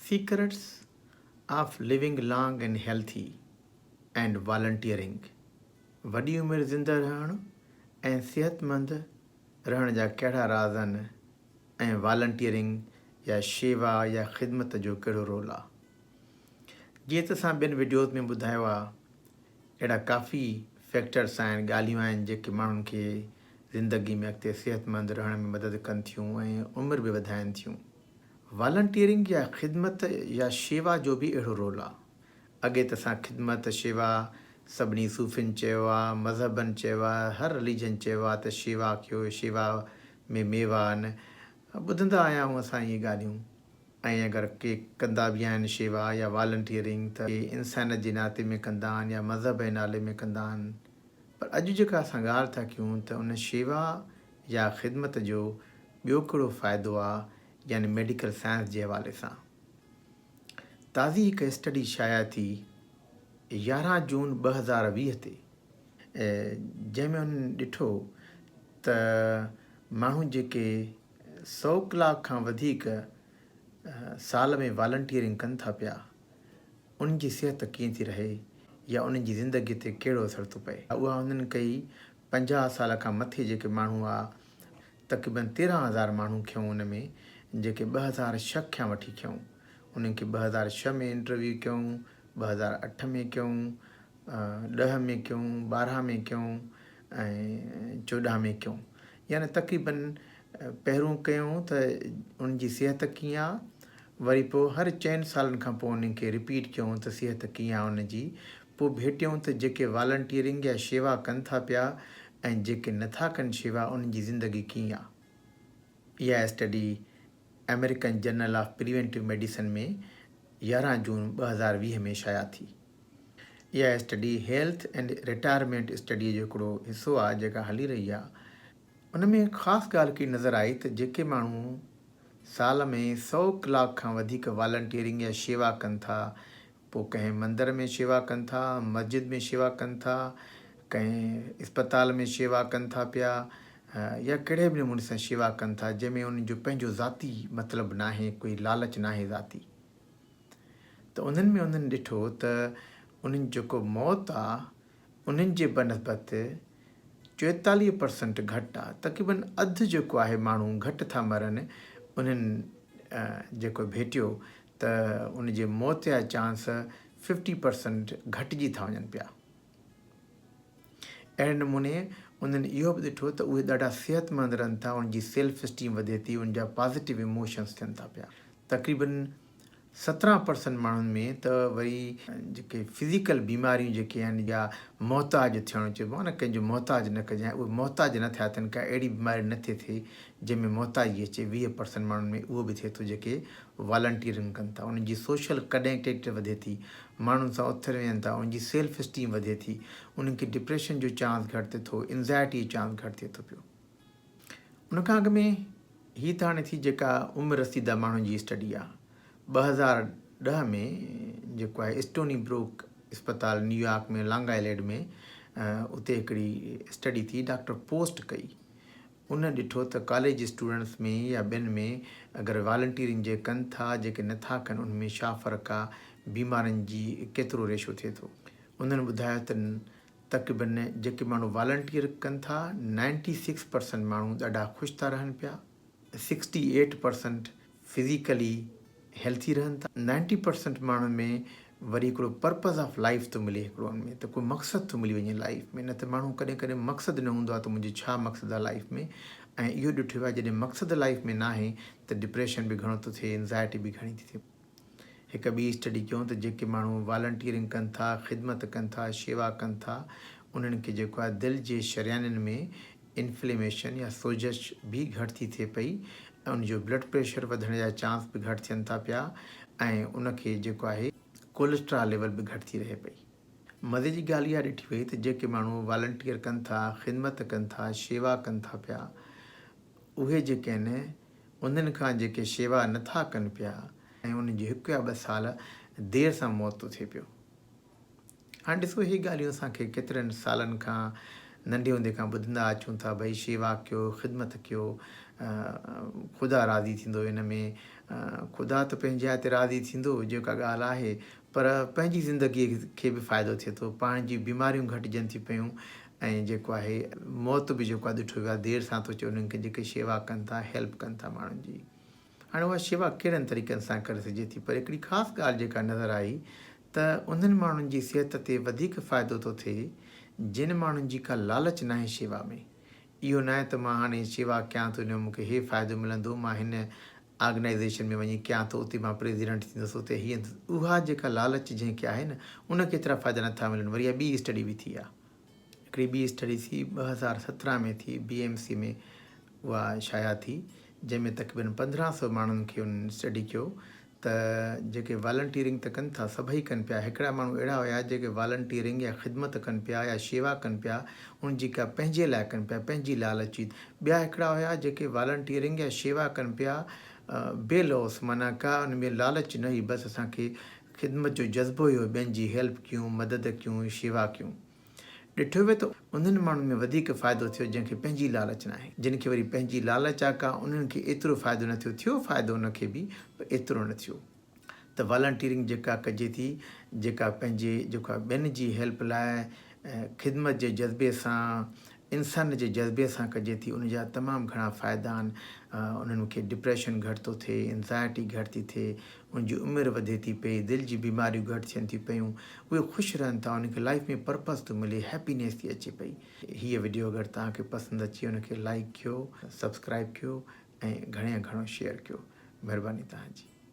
Secrets of living long and healthy and volunteering. वॾी उमिरि ज़िंदा रहणु ऐं सिहतमंद रहण जा कहिड़ा राज़ आहिनि ऐं वॉलंटियरिंग या शेवा या ख़िदमत जो कहिड़ो रोल आहे। जीअं त असां ॿियनि वीडियोज़ में ॿुधायो आहे, अहिड़ा काफ़ी फैक्टर्स आहिनि, ॻाल्हियूं आहिनि जेके माण्हुनि खे ज़िंदगी में अॻिते सिहतमंद रहण में मदद कनि थियूं ऐं उमिरि बि वधाइनि थियूं। वॉलंटियरिंग या ख़िदमत या शेवा जो बि अहिड़ो रोल आहे। अॻे त असां ख़िदमत शेवा सभिनी सूफ़ियुनि चयो आहे, मज़हबनि चयो आहे, हर रिलीजन चयो आहे त शेवा कयो, शेवा में मेवा आहिनि, ॿुधंदा आया आहियूं असां इहे ॻाल्हियूं। ऐं अगरि के कंदा बि आहिनि शेवा या वॉलंटियरिंग त इंसान जे नाते में कंदा आहिनि या मज़हब जे नाले में कंदा आहिनि। पर अॼु जेका असां ॻाल्हि था कयूं त उन शेवा या ख़िदमत जो ॿियो कहिड़ो फ़ाइदो आहे, यानी मेडिकल साइंस जे हवाले सां। ताज़ी हिकु स्टडी शाया थी 11 जून 2020 ते, जंहिंमें उन्हनि ॾिठो त माण्हू जेके 100 कलाक खां वधीक साल में वॉलंटियरिंग कनि था पिया, उन्हनि जी सिहत कीअं थी रहे या उन्हनि जी ज़िंदगी ते कहिड़ो असरु थो पए। उहा हुननि कई 50 साल खां मथे जेके माण्हू आहे, तक़रीबन 13,000 माण्हू खयूं उन में, जेके 2006 खां वठी खयूं। उन्हनि खे 2006 में इंटरव्यू कयूं, 2008 में कयूं, 10 में कयूं, 12 में कयूं ऐं 14 में कयूं। यानी तक़रीबन पहिरियों कयूं त उन जी सिहत कीअं आहे, वरी पोइ हर 4 सालनि खां पोइ उन्हनि खे रिपीट कयूं त सिहत कीअं आहे उन जी। पोइ भेटियूं त जेके वॉलंटियरिंग या शेवा कनि था पिया ऐं जेके नथा कनि शेवा, उन्हनि जी ज़िंदगी कीअं आहे। इहा study American journal of preventive medicine में 11 जून 2020 में शाया थी। इहा study health and retirement study जो हिकिड़ो हिसो आहे जेका हली रही आहे। उन में ख़ासि ॻाल्हि की नज़र आई त जेके माण्हू साल में 100 कलाक खां वधीक वॉलंटियरिंग या शेवा कनि था, पोइ कंहिं मंदर में शेवा कनि था, मस्जिद में शेवा कनि था, कंहिं इस्पताल में शेवा कनि था पिया, या कहिड़े बि नमूने सां शेवा कनि था, जंहिंमें उन्हनि जो पंहिंजो ज़ाती मतिलबु नाहे, कोई लालच नाहे ज़ाती। त उन्हनि में उन्हनि ॾिठो त उन्हनि जेको मौत आहे, उन्हनि जे बनस्बति 44% घटि आहे। तक़रीबन अधु जेको आहे माण्हू घटि था मरनि। उन्हनि जेको भेटियो त उन जे मौत जा चांस 50% घटिजी था वञनि पिया। अहिड़े नमूने उन्हनि इहो बि ॾिठो त उहे ॾाढा सिहतमंद रहनि था, उनजी सेल्फ स्टीम वधे थी, उन जा पॉज़िटिव इमोशन्स थियनि था पिया। तक़रीबन 17% माण्हुनि में त वरी जेके फिज़िकल बीमारियूं जेके आहिनि या मोहताज थियणु चइबो आहे न, कंहिंजो मोहताज न कजांइ, उहे मोहताज न थिया थियनि, का अहिड़ी बीमारी न थिए थी जंहिंमें मोहताजी अचे। 20% माण्हुनि में उहो बि थिए थो जेके वॉलंटियरिंग कनि था। उन्हनि जी सोशल कनेक्टिविटी वधे थी, माण्हुनि सां उथर वेहनि था, उनजी सेल्फ स्टीम वधे थी, उन्हनि खे डिप्रेशन जो चांस घटि थिए थो, एंज़ाइटी जो चांस घटि थिए थो पियो। उनखां अॻु में हीअ त हाणे थी जेका उमिरि रसीदा माण्हुनि जी स्टडी आहे। 2010 में जेको आहे स्टोनी ब्रुक इस्पताल न्यूयॉर्क में लॉन्ग आइलैंड में उते हिकिड़ी स्टडी थी, डॉक्टर पोस्ट कई। उन ॾिठो त कॉलेज स्टूडेंट्स में या ॿियनि में अगरि वॉलंटियरिंग जे कनि था, जेके नथा कनि, उनमें छा फ़र्क़ु आहे, बीमारियुनि जी केतिरो रेशो थिए थो। उन्हनि ॿुधायो त तक़रीबन जेके माण्हू वॉलंटियर कनि था, 96% माण्हू ॾाढा ख़ुशि था रहनि पिया, 68% फिज़िकली हेल्थी रहनि था, 90% माण्हुनि में वरी हिकिड़ो पर्पज़ ऑफ लाइफ थो मिले, हिकिड़ो उनमें त कोई मक़सदु थो मिली वञे लाइफ में। न त माण्हू कॾहिं कॾहिं मक़सदु न हूंदो आहे त मुंहिंजो छा मक़सदु आहे लाइफ में। ऐं इहो ॾिठो आहे जॾहिं मक़सदु लाइफ में न आहे त डिप्रेशन बि घणो थो थिए, एंज़ाइटी बि घणी थी थिए। हिकु ॿी स्टडी कयूं त जेके माण्हू वॉलंटियरिंग कनि था, ख़िदमत कनि था, शेवा कनि था, उन्हनि खे जेको आहे दिलि जे शरियाननि में इन्फ्लेमेशन या सोजश बि घटि थी थिए पई, ऐं उनजो ब्लड प्रेशर वधण जा चांस बि घटि थियनि था पिया, ऐं उनखे जेको आहे कोलेस्ट्रॉल लेवल बि घटि थी रहे पई। मज़े जी ॻाल्हि इहा ॾिठी वई त जेके माण्हू वॉलंटियर कनि था, ख़िदमत कनि था, शेवा कनि था पिया, उहे जेके आहिनि उन्हनि खां जेके शेवा नथा कनि पिया, ऐं उन्हनि जो 1 या 2 साल देरि सां मौत थो थिए पियो। हाणे ॾिसो, इहे ॻाल्हियूं असांखे केतिरनि सालनि खां नंढे हूंदे खां ॿुधंदा अचूं था, भई शेवा कयो, ख़िदमत कयो, ख़ुदा राज़ी थींदो इन में। ख़ुदा त पंहिंजे जाइ ते राज़ी थींदो, जेका ॻाल्हि आहे, पर पंहिंजी ज़िंदगीअ खे बि फ़ाइदो थिए थो, पाण जी बीमारियूं घटिजनि थियूं पियूं, ऐं जेको आहे मौत बि जेको आहे ॾिठो वियो आहे देरि सां थो अचे उन्हनि खे जेके शेवा कनि था, हेल्प कनि था माण्हुनि जी। हाणे उहा शेवा कहिड़नि तरीक़नि सां करे सघिजे थी, पर हिकिड़ी ख़ासि ॻाल्हि जेका नज़र आई त उन्हनि माण्हुनि जी सिहत ते वधीक फ़ाइदो थो थिए जिन माण्हुनि जी का लालच न आहे शेवा में। इहो न आहे त मां हाणे शेवा कयां थो, इन में मूंखे इहे फ़ाइदो मिलंदो, मां हिन ऑर्गेनाइज़ेशन में वञी कयां थो, उते मां प्रेसिडेंट थींदुसि, उते हीअं। उहा जेका लालच जंहिंखे आहे न, उनखे एतिरा फ़ाइदा नथा मिलनि। वरी इहा ॿी स्टडी बि थी आहे, हिकिड़ी ॿी स्टडी थी 2017 में थी, BMC में उहा शाया थी, जंहिंमें तक़रीबन 1500 माण्हुनि खे उन्हनि स्टडी कयो त जेके वॉलंटियरिंग त कनि था, सभई कनि पिया। हिकिड़ा माण्हू अहिड़ा हुया जेके वॉलंटियरिंग या ख़िदमत कनि पिया या शेवा कनि पिया, उनजी का पंहिंजे लाइ कनि पिया, पंहिंजी लालची। ॿिया हिकिड़ा हुया जेके वॉलंटियरिंग या शेवा कनि पिया बेलॉस, माना का उन में लालच न हुई, बसि असांखे ख़िदमत जो जज़्बो हुयो, ॿियनि जी हेल्प कयूं, मदद कयूं, शेवा कयूं। ॾिठो वियो त उन्हनि माण्हुनि में वधीक फ़ाइदो थियो जंहिंखे पंहिंजी लालच न आहे। जिन खे वरी पंहिंजी लालच आहे का, उन्हनि खे एतिरो फ़ाइदो न थियो। थियो फ़ाइदो उनखे बि, पर एतिरो न थियो। त वॉलंटियरिंग जेका कजे थी, जेका पंहिंजे जेका ॿियनि जी हेल्प लाइ ख़िदमत जे जज़्बे सां, इंसान जे जज़्बे सां कजे थी, उन जा तमामु घणा फ़ाइदा आहिनि। उन्हनि खे डिप्रेशन घटि थो थिए, एंज़ाइटी घटि थी थिए, उनजी उमिरि वधे थी पई, दिलि जी बीमारियूं घटि थियनि थियूं पियूं, उहे ख़ुशि रहनि था, उनखे लाइफ में पर्पस थो मिले, हैप्पीनेस थी अचे पई। हीअ वीडियो अगरि तव्हांखे पसंदि अची, उनखे लाइक कयो, सब्सक्राइब कयो, ऐं घणे घणो शेयर कयो। महिरबानी तव्हांजी।